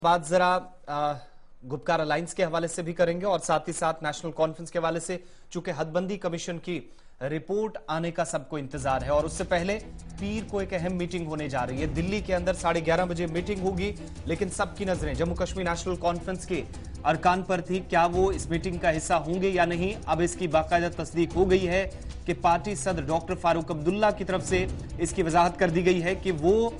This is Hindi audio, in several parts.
बात जरा गुपकार अलायंस के हवाले से भी करेंगे और साथ ही साथ नेशनल कॉन्फ्रेंस के हवाले से, चूंकि हदबंदी कमीशन की रिपोर्ट आने का सबको इंतजार है और उससे पहले पीर को एक अहम मीटिंग होने जा रही है। दिल्ली के अंदर 11:30 बजे मीटिंग होगी, लेकिन सबकी नजरें जम्मू कश्मीर नेशनल कॉन्फ्रेंस के अरकान पर थी। क्या वो इस मीटिंग का हिस्सा होंगे या नहीं? अब इसकी बाकायदा तस्दीक हो गई है कि पार्टी सदर डॉक्टर फारूक अब्दुल्ला की तरफ से इसकी वजाहत कर दी गई है कि वो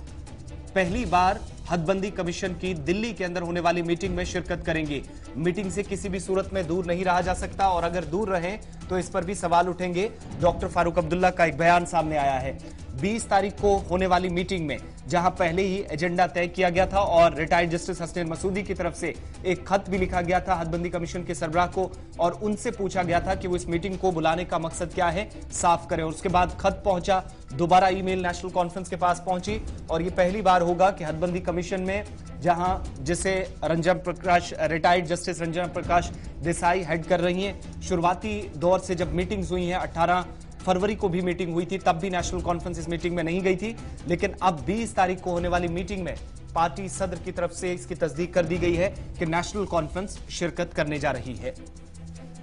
पहली बार हदबंदी कमीशन की दिल्ली के अंदर होने वाली मीटिंग में शिरकत करेंगे। मीटिंग से किसी भी सूरत में दूर नहीं रहा जा सकता और अगर दूर रहें तो इस पर भी सवाल उठेंगे। डॉक्टर फारूक अब्दुल्ला का एक बयान सामने आया है 20 तारीख को होने वाली मीटिंग में, जहां पहले ही एजेंडा तय किया गया था और रिटायर्ड जस्टिस हसनैन मसूदी की तरफ से एक खत भी लिखा गया था हदबंदी कमीशन के सरबराह को और उनसे पूछा गया था कि वो इस मीटिंग को बुलाने का मकसद क्या है, साफ करें। और उसके बाद खत पहुंचा, दोबारा ईमेल नेशनल कॉन्फ्रेंस के पास पहुंची और ये पहली बार होगा कि हदबंदी कमीशन में, जहां जिसे retired justice Ranjan Prakash Desai head कर रही हैं, शुरुआती दौर से जब मीटिंग्स हुई हैं 18 फरवरी को भी मीटिंग हुई थी, तब भी नेशनल कॉन्फ्रेंस इस मीटिंग में नहीं गई थी, लेकिन अब 20 तारीख को होने वाली मीटिंग में पार्टी सदर की तरफ से इसकी तस्दीक कर दी गई है कि नेशनल कॉन्फ्रेंस शिरकत करने जा रही है।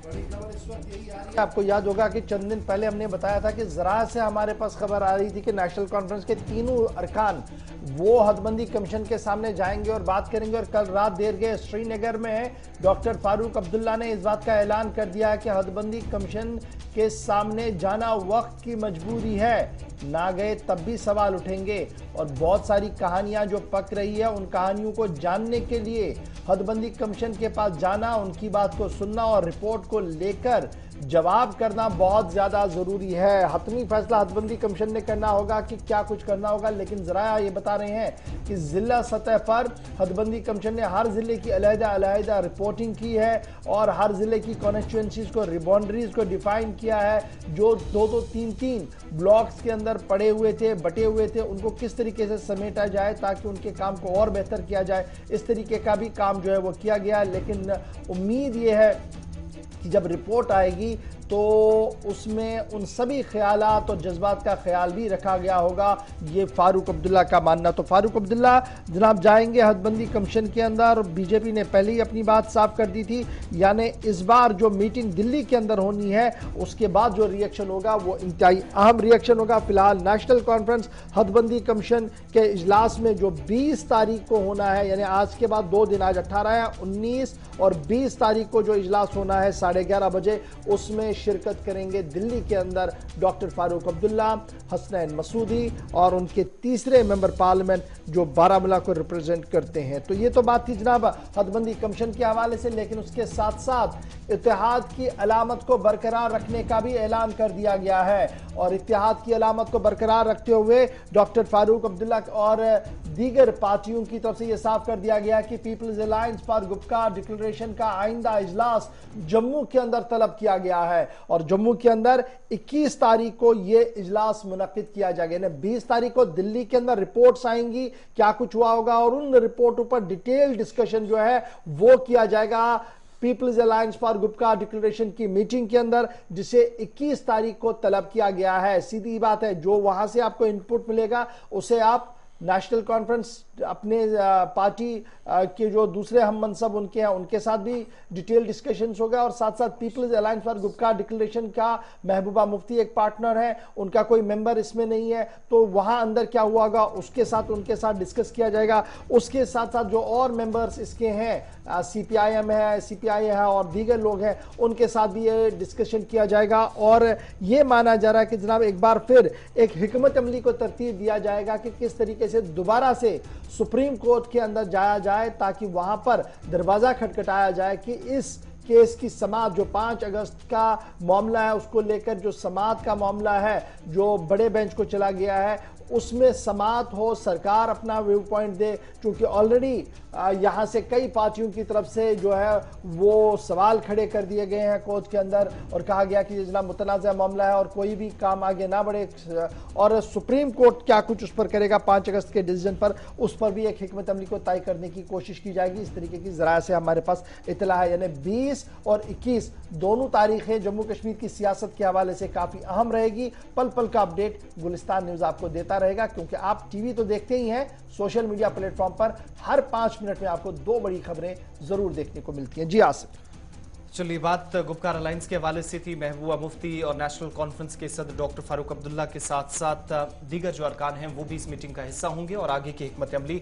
बड़ी खबर इस वक्त यही आ रही है, आपको याद होगा कि चंद दिन पहले हमने बताया था कि जरा से हमारे पास खबर आ रही थी कि नेशनल कॉन्फ्रेंस के तीनों अरकान वो हदबंदी कमीशन के सामने जाएंगे और बात करेंगे। और कल रात देर गए श्रीनगर में डॉक्टर फारूक अब्दुल्ला ने इस बात का ऐलान कर दिया कि हदबंदी कमीशन के सामने जाना वक्त की मजबूरी है, ना गए तब भी सवाल उठेंगे और बहुत सारी कहानियां जो पक रही है उन कहानियों को जानने के लिए हदबंदी कमीशन के पास जाना, उनकी बात को सुनना और रिपोर्ट को लेकर जवाब करना बहुत ज्यादा जरूरी है। हतमी फैसला हदबंदी कमीशन ने करना होगा कि क्या कुछ करना होगा, लेकिन जरा ये बता रहे हैं कि जिला सतह पर हदबंदी कमीशन ने हर जिले की अलग-अलग रिपोर्टिंग की है और हर जिले की कॉन्स्टिट्यूएंसीज को, बाउंड्रीज को डिफाइन किया है। जो 2-2, 3-3 ब्लॉक्स के अंदर पड़े हुए थे, बटे हुए थे, उनको किस तरीके से समेटा जाए ताकि उनके काम को और बेहतर किया जाए, इस तरीके का भी काम जो है वो किया गया। लेकिन उम्मीद ये है कि जब रिपोर्ट आएगी तो उसमें उन सभी ख्यालात और जज्बात का ख्याल भी रखा गया होगा, ये फारूक अब्दुल्ला का मानना। तो फारूक अब्दुल्ला जनाब जाएंगे हदबंदी कमीशन के अंदर। बीजेपी ने पहले ही अपनी बात साफ कर दी थी, यानी इस बार जो मीटिंग दिल्ली के अंदर होनी है उसके बाद जो रिएक्शन होगा वो इंतहाई अहम रिएक्शन होगा। फिलहाल नेशनल कॉन्फ्रेंस हदबंदी कमीशन के इजलास में जो 20 तारीख को होना है, यानी आज के बाद 2 दिन, आज 18 है, 19 और 20 तारीख को जो इजलास होना है 11:30 बजे, उसमें शिरकत करेंगे दिल्ली के अंदर डॉक्टर फारूक अब्दुल्ला, हसनैन मसूदी और उनके तीसरे मेंबर पार्लियामेंट जो बारामूला को रिप्रेजेंट करते हैं। तो ये तो बात थी जनाब हदबंदी कमीशन के हवाले से, लेकिन उसके साथ साथ इत्तेहाद की अलामत को बरकरार रखने का भी ऐलान कर दिया गया है और इत्तेहाद की अलामत को बरकरार रखते हुए डॉक्टर फारूक अब्दुल्ला और दीगर पार्टियों की तरफ से यह साफ कर दिया गया कि पीपल्स अलायंस फॉर गुपकार डिक्लेरेशन का आइंदा इजलास जम्मू के अंदर तलब किया गया है और जम्मू के अंदर 21 तारीख को यह इजलास मुनक्किद किया जाएगा। 20 तारीख को दिल्ली के अंदर रिपोर्ट्स आएंगी, क्या कुछ हुआ होगा और उन रिपोर्टों पर डिटेल डिस्कशन जो है वो किया जाएगा पीपल्स अलायंस फॉर गुपकार डिक्लेरेशन की मीटिंग के अंदर, जिसे 21 तारीख को तलब किया गया है। सीधी बात है, जो वहां से आपको इनपुट मिलेगा उसे आप नेशनल कॉन्फ्रेंस अपने पार्टी के जो दूसरे हम मनसब उनके हैं उनके साथ भी डिटेल डिस्कशंस होगा और साथ साथ पीपल्स अलायंस फॉर गुपकार डिक्लेरेशन का महबूबा मुफ्ती एक पार्टनर है, उनका कोई मेंबर इसमें नहीं है, तो वहां अंदर क्या हुआ होगा उसके साथ उनके साथ डिस्कस किया जाएगा। उसके साथ साथ जो और मेंबर्स इसके हैं, CPIM है, CPI है और दीगर लोग हैं, उनके साथ भी ये डिस्कशन किया जाएगा और ये माना जा रहा है कि जनाब एक बार फिर एक हिकमत अमली को तरतीब दिया जाएगा कि किस तरीके से दोबारा से सुप्रीम कोर्ट के अंदर जाया जाए ताकि वहां पर दरवाजा खटखटाया जाए कि इस केस की समाअत जो 5 अगस्त का मामला है उसको लेकर जो समाअत का मामला है जो बड़े बेंच को चला गया है उसमें समाअत हो, सरकार अपना व्यू पॉइंट दे, क्योंकि ऑलरेडी यहां से कई पार्टियों की तरफ से जो है वो सवाल खड़े कर दिए गए हैं कोर्ट के अंदर और कहा गया कि ये मुतनाज़ा मामला है और कोई भी काम आगे ना बढ़े और सुप्रीम कोर्ट क्या कुछ उस पर करेगा 5 अगस्त के डिसीजन पर, उस पर भी एक हिकमत अमली को तय करने की कोशिश की जाएगी। इस तरीके की जराये से हमारे पास इतला है, यानी 20 और 21 दोनों तारीखें जम्मू कश्मीर की सियासत के हवाले से काफी अहम रहेगी। पल पल का अपडेट गुलिस्तान न्यूज आपको देता रहेगा, क्योंकि आप टीवी तो देखते ही हैं, सोशल मीडिया प्लेटफॉर्म पर हर 5 मिनट में आपको 2 बड़ी खबरें जरूर देखने को मिलती हैं। जी आसिफ। चलिए, बात गुपकार अलायंस के हवाले से थी। महबूबा मुफ्ती और नेशनल कॉन्फ्रेंस के सदर डॉक्टर फारूक अब्दुल्ला के साथ साथ दीगर जो अरकान हैं वो भी इस मीटिंग का हिस्सा होंगे और आगे की हिकमत अमली